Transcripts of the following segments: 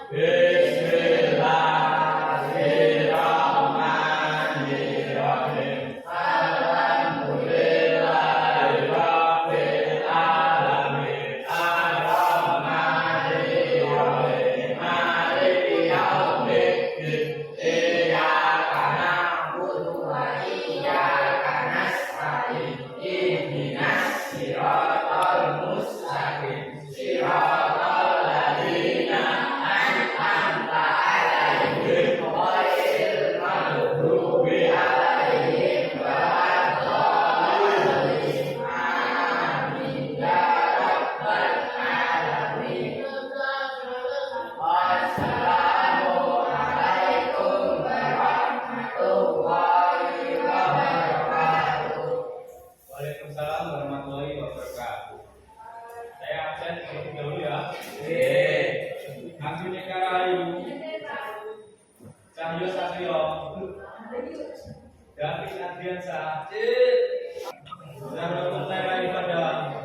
Bismillahirrahmanirrahim. Alhamdulillahirabbil alamin. Ar-Rahmanir-Rahim. Maliki yaumiddin. Iyyaka na'budu wa iyyaka nasta'in. Ihdinas siratal mustaqim. Siratal ladzina an'amta 'alaihim ghairil maghdubi 'alaihim waladdallin. Amin ya rabbal alamin. Wassalamualaikum warahmatullahi wabarakatuh. Waalaikumsalam warahmatullahi wabarakatuh. Saya absen terlebih dahulu ya. Aku Nekarayu, Cahyo Satrio, David Adriansa, dan Mentera Ibadah.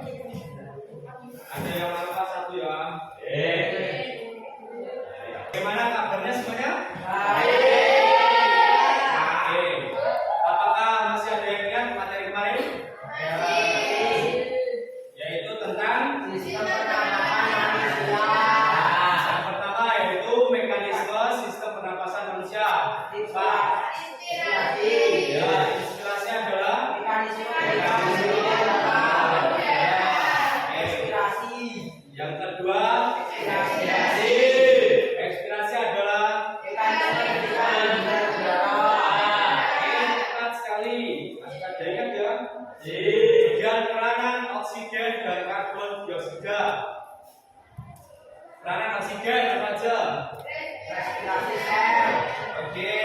Ada yang apa satu ya? Bagaimana kabarnya semuanya? Baik. Apakah masih ada yang ingat materi kemarin? Yaitu tentang sistem pernapasan manusia. Yang pertama yaitu mekanisme sistem pernapasan manusia. Ya, inspirasinya adalah yang kedua ekspirasi adalah cepat sekali. Masih ada ingat ya? Kemudian peranan oksigen dan karbon dioksida. Peranan oksigen apa aja? Oke,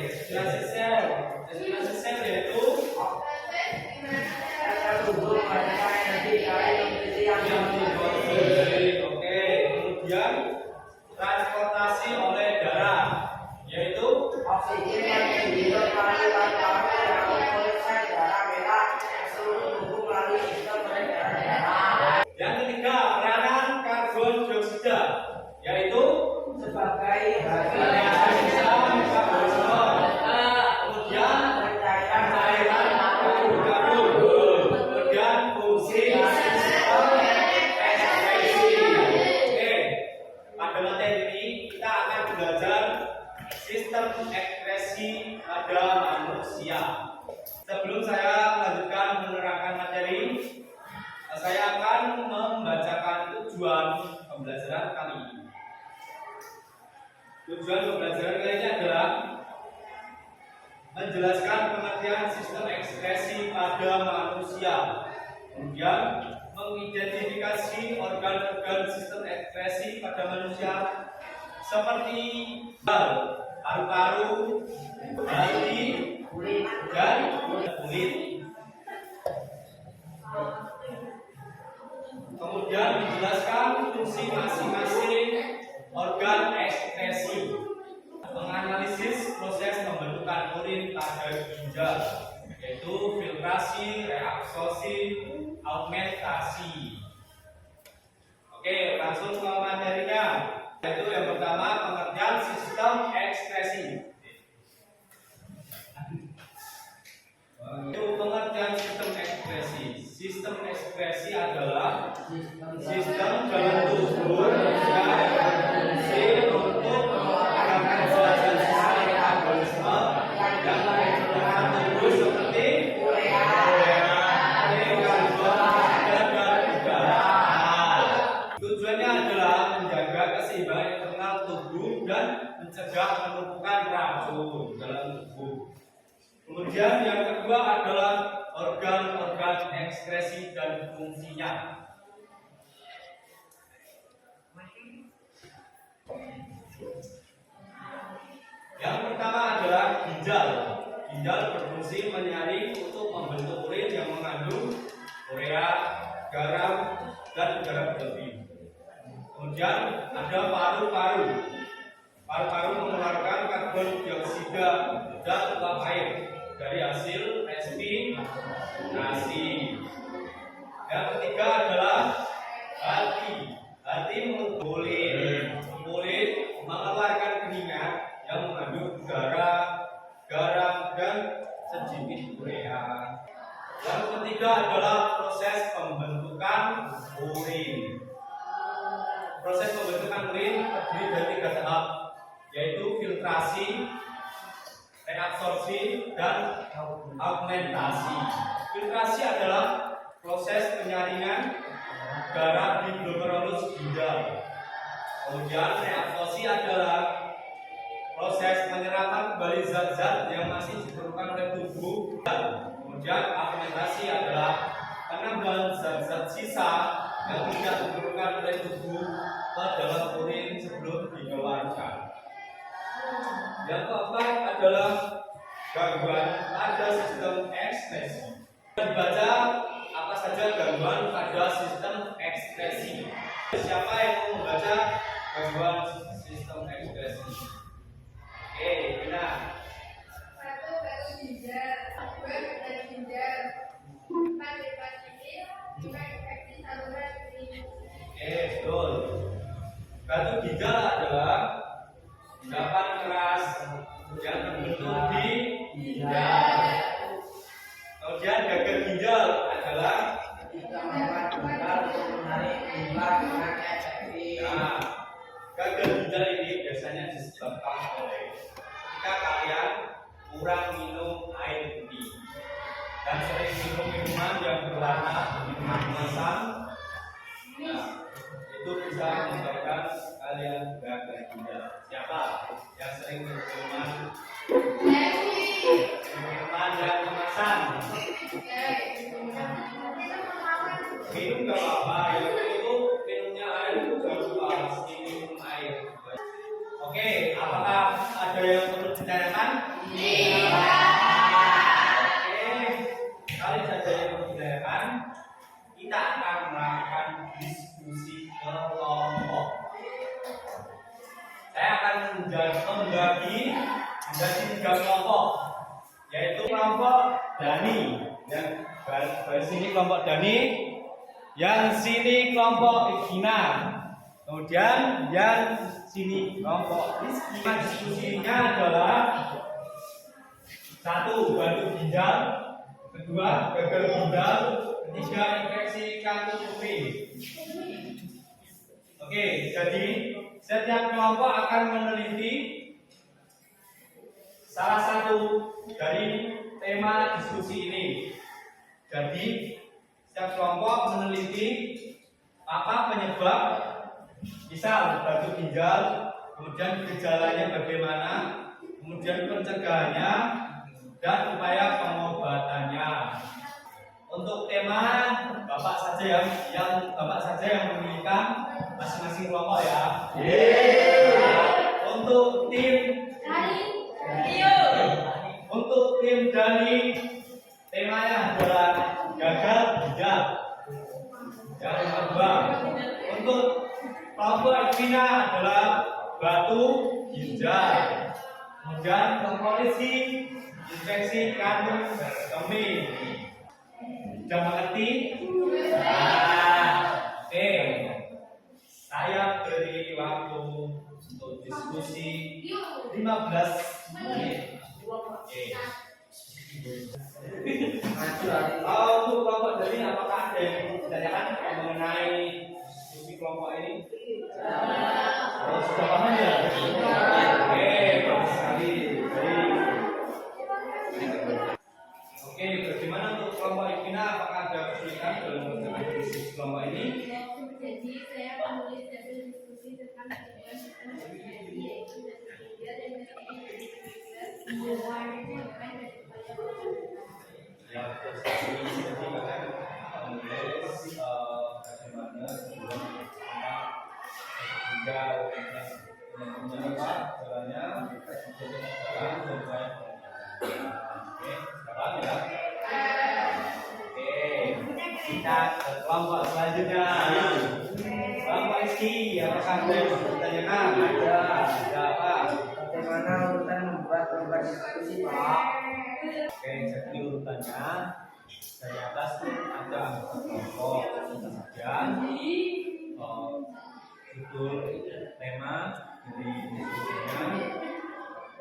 respirasi sel. Respirasi sel yaitu oke. Kemudian transportasi oleh darah yaitu yang ketiga peranan karbon dioksida yaitu sebagai kemudian cairan kemudian fungsi sistem ekskresi. Oke, pada materi ini kita akan belajar sistem ekskresi pada manusia. Sebelum saya melanjutkan menerangkan materi, saya akan membacakan tujuan pembelajaran kali ini. Tujuan pembelajaran kali ini adalah menjelaskan pengertian sistem ekskresi pada manusia, kemudian mengidentifikasi organ-organ sistem ekskresi pada manusia seperti paru-paru, hati, dan kulit. Kemudian dijelaskan fungsi masing-masing organ ekskresi, menganalisis proses pembentukan urin pada ginjal, yaitu filtrasi, reabsorpsi, augmentasi. Oke, langsung ke materinya. Yaitu yang pertama pengertian sistem ekskresi. Itu pengertian sistem ekskresi. Sistem ekskresi adalah sistem dalam tubuh yang berfungsi untuk mengembangkan zat-zat metabolisme yang berperan tubuh seperti tujuannya adalah menjaga keseimbangan internal tubuh dan mencegah penumpukan racun dalam tubuh. Kemudian yang kedua adalah organ-organ ekskresi dan fungsinya. Yang pertama adalah ginjal. Ginjal berfungsi menyaring untuk membentuk urin yang mengandung urea, garam, dan udara berlebih. Kemudian ada paru-paru. Paru-paru mengeluarkan karbon dioksida dan uap air dari hasil respirasi. Yang ketiga adalah hati. Hati kulit ketiga adalah proses pembentukan urin. Proses pembentukan urin terdiri dari 3 tahap, yaitu filtrasi, reabsorpsi, dan augmentasi. Filtrasi adalah proses penyaringan garam di glomerulus ginjal. Kemudian reabsorpsi adalah proses penyerapan kembali zat-zat yang masih diperlukan oleh tubuh. Kemudian augmentasi adalah penambahan zat-zat sisa yang tidak diperlukan oleh tubuh ke dalam urin sebelum dikeluarkan. Yang keempat adalah gangguan pada sistem ekskresi. Dibaca apa saja gangguan pada sistem ekskresi. Siapa yang mau membaca gangguan sistem ekskresi? Oke, benar. 1. Batu ginjal. 2. Gagal ginjal. 4. Hepatitis. 5. Infeksi saluran urin. Betul. Batu ginjal adalah endapan keras yang terbentuk di ginjal. Kemudian gagal ginjal adalah gagal ginjal ini biasanya disebabkan oleh ketika kalian kurang minum air putih dan sering minum minuman yang berwarna minuman kemasan. Itu bisa menyebabkan kalian gagal ginjal. Siapa yang sering minum minuman yang kemasan? Minum gak apa-apa, yang itu minumnya air itu jangan lupa pasti minum air. Oke, apakah ada yang perlu ditanyakan? Oke, kali saja yang perlu ditanyakan, kita akan melakukan diskusi kelompok. Saya akan membagi menjadi 3 kelompok, yaitu kelompok Dani dan garis sini kelompok Dani, yang sini kelompok Gina, kemudian yang sini kelompok Rizky. Diskusinya adalah 1. Batu ginjal, 2. gagal ginjal, 3. infeksi kantung urin. Oke, jadi setiap kelompok akan meneliti salah satu dari tema diskusi ini. Jadi setiap kelompok meneliti apa penyebab, misal batu ginjal, kemudian gejalanya bagaimana, kemudian pencegahannya, dan upaya pengobatannya. Untuk tema bapak saja yang memilihkan masing-masing kelompok ya. Untuk tim Dani, temanya adalah gagal ginjal. Yang kedua, untuk kelompok Vina adalah batu ginjal. Kemudian kelompok Rizky, infeksi kantung kemih. Sudah mengerti? Oke. Saya beri waktu untuk diskusi 15 menit. Oke. Untuk kelompok dari apakah ada yang ditanyakan mengenai diskusi kelompok ini? Sudah paham ya? Oke, bagus sekali. Oke, bagaimana untuk kelompok Ivina? Apakah ada kesulitan dalam mengerjakan diskusi kelompok ini? Jadi saya menulis hasil diskusi tentang gangguan sistem ekskresi, yaitu batu ginjal dan Ya, betul sekali. Jadi kalian menulis bagaimana sebelum tinggal apa jalannya, jalan dan baik. Oke, sekarang ya. Oke, kita ke kelompok selanjutnya. Kelompok Rizky, apakah ada yang ditanyakan? Ada apa? Bagaimana urutan membuat lembar diskusi, Pak? Oke, jadi urutannya dari atas ada anggota kelompok kita saja. Judul tema dari diskusinya,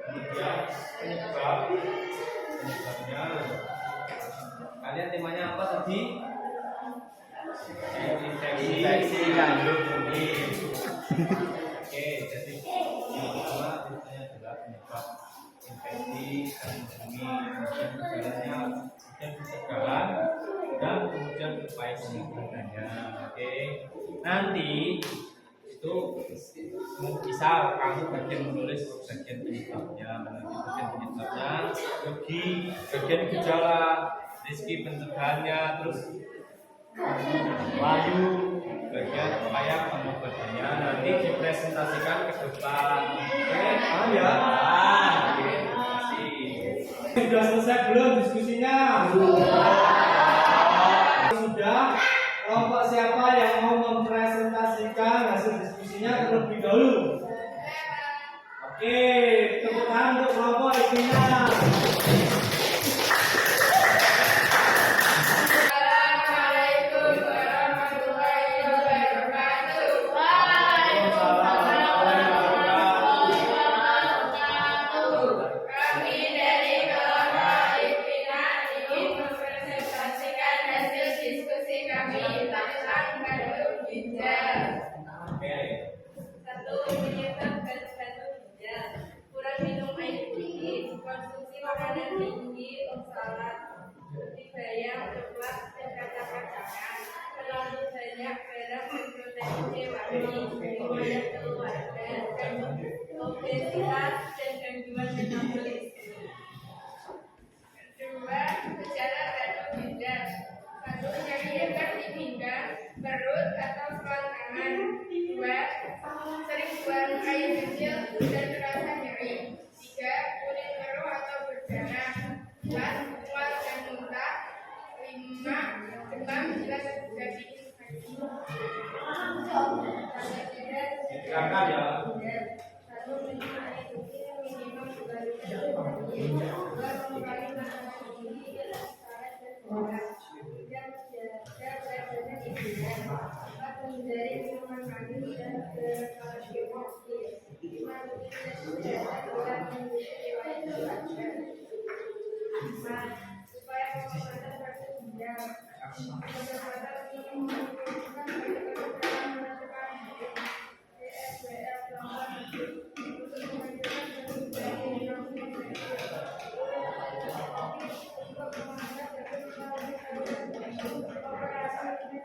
kemudian penyebabnya, Kalian temanya apa tadi? Infeksi kandung kuning. Oke, jadi yang pertama biasanya adalah penyebab infeksi kandung kuning. Kemudian gejalanya, kemudian pencegahan, dan kemudian upaya penanganannya. Oke, nanti itu misal kamu bagian menulis bagian penyebabnya, Yogi bagian gejala, Rizky pencegahannya, terus Wahyu bagian upaya pengobatannya. Nanti dipresentasikan ke depan. Oke, paham ya? Oke, terima kasih. Sudah selesai belum diskusinya? Sudah. Kelompok siapa yang mau mempresentasikan hasil diskusinya terlebih dahulu? Oke, tepuk tangan untuk kelompok isinya. Assalamualaikum warahmatullahi wabarakatuh. Kami dari kelompok Ipina ingin mempresentasikan hasil diskusi kami tentang kandung ginjal. Satu, menyebabkan kandung ginjal. Kurang minum air dingin, konsumsi makanan tinggi, salad, bayam, coklat, dan kacang-kacangan. Terlalu banyak garam dan protein hewani, riwayat keluarga, dan obesitas dan gangguan metabolisme. Kedua, gejala kandung ginjal. Satu, nyeri hebat di pinggang, perut, atau selangkangan. Dua, sering buang air kecil dan terasa nyeri. Tiga, kulit keruh atau berdarah. Empat, mual dan muntah. Lima, demam jika terjadi infeksi. Silakan ya. Satu, minum air putih minimal 2 liter per hari. Dua, mengurangi makanan tinggi, salad dan buah. Tiga, menjaga berat badan ideal. Empat, menghindari minuman manis dan berkalsium tinggi. Lima, tidak mengikuti riwayat keluarga. Lima, supaya pengobatan kandung ginjal. Pengobatan ini membutuhkan banyak kebutuhan menentukan DSWL kelompok untuk mengajukan penelitian untuk mengangkat melalui operasi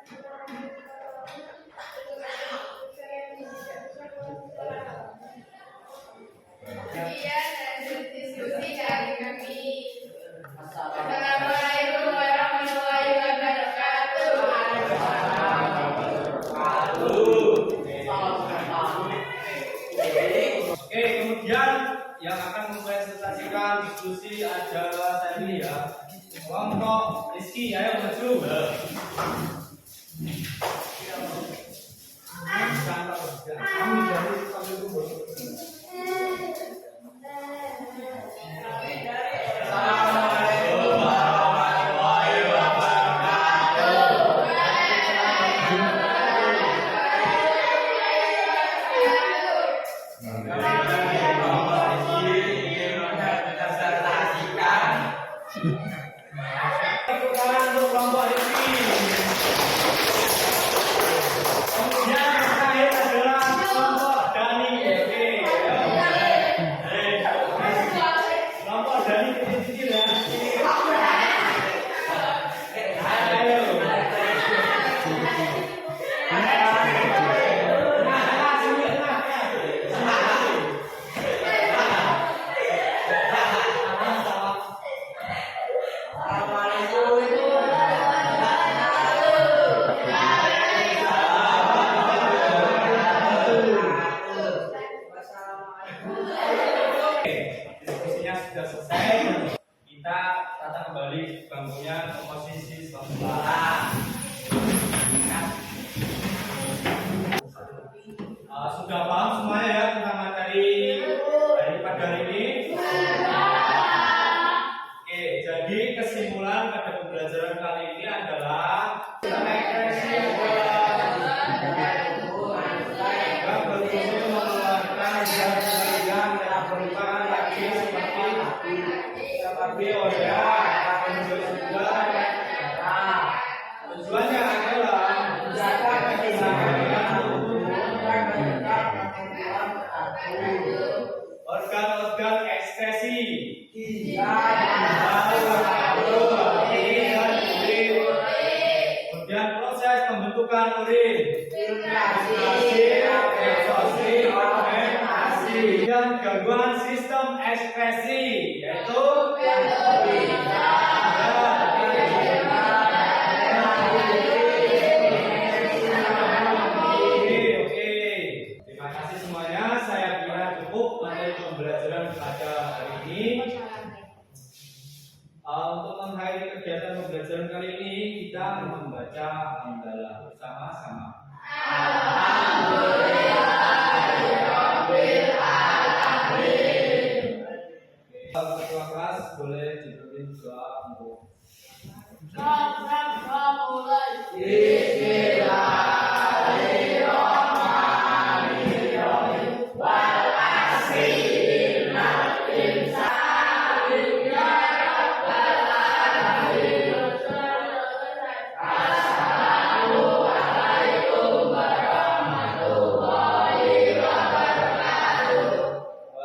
sekian hasil diskusi dari kami. Assalamualaikum warahmatullahi wabarakatuh. Oke, kemudian yang akan mempresentasikan diskusi adalah tadi ya kelompok Rizky, ayo maju. Tepuk tangan untuk kelompok Rizky. Kemudian yang terakhir adalah kelompok Dani. Oke. Kelompok Dani kecil-kecil ya. Ayo. Diskusinya sudah selesai. Kita tata kembali bangkunya ke posisi semula. Sudah paham semuanya ya tentang materi pada hari ini? Oke, jadi kesimpulan pada pembelajaran kali ini adalah regresi yang berfungsi mengeluarkan zat-zat yang merupakan lagi seperti urea, karbon dioksida, Tujuannya adalah menjaga keseimbangan tubuh dan menjaga ketentuan tertentu. organ-organ ekskresi, Ginjal, kemudian proses pembentukan urin, filtrasi, absorpsi, fermentasi, dan gangguan sistem ekskresi, yaitu Oke. Terima kasih semuanya. Saya kira cukup materi pembelajaran pada hari ini. Untuk mengakhiri kegiatan pembelajaran kali ini, kita membaca hamdalah bersama-sama. Ketua kelas boleh diberi doa untuk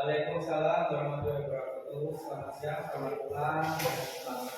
Waalaikumsalam warahmatullahi wabarakatuh. Selamat siang, selamat pulang, selamat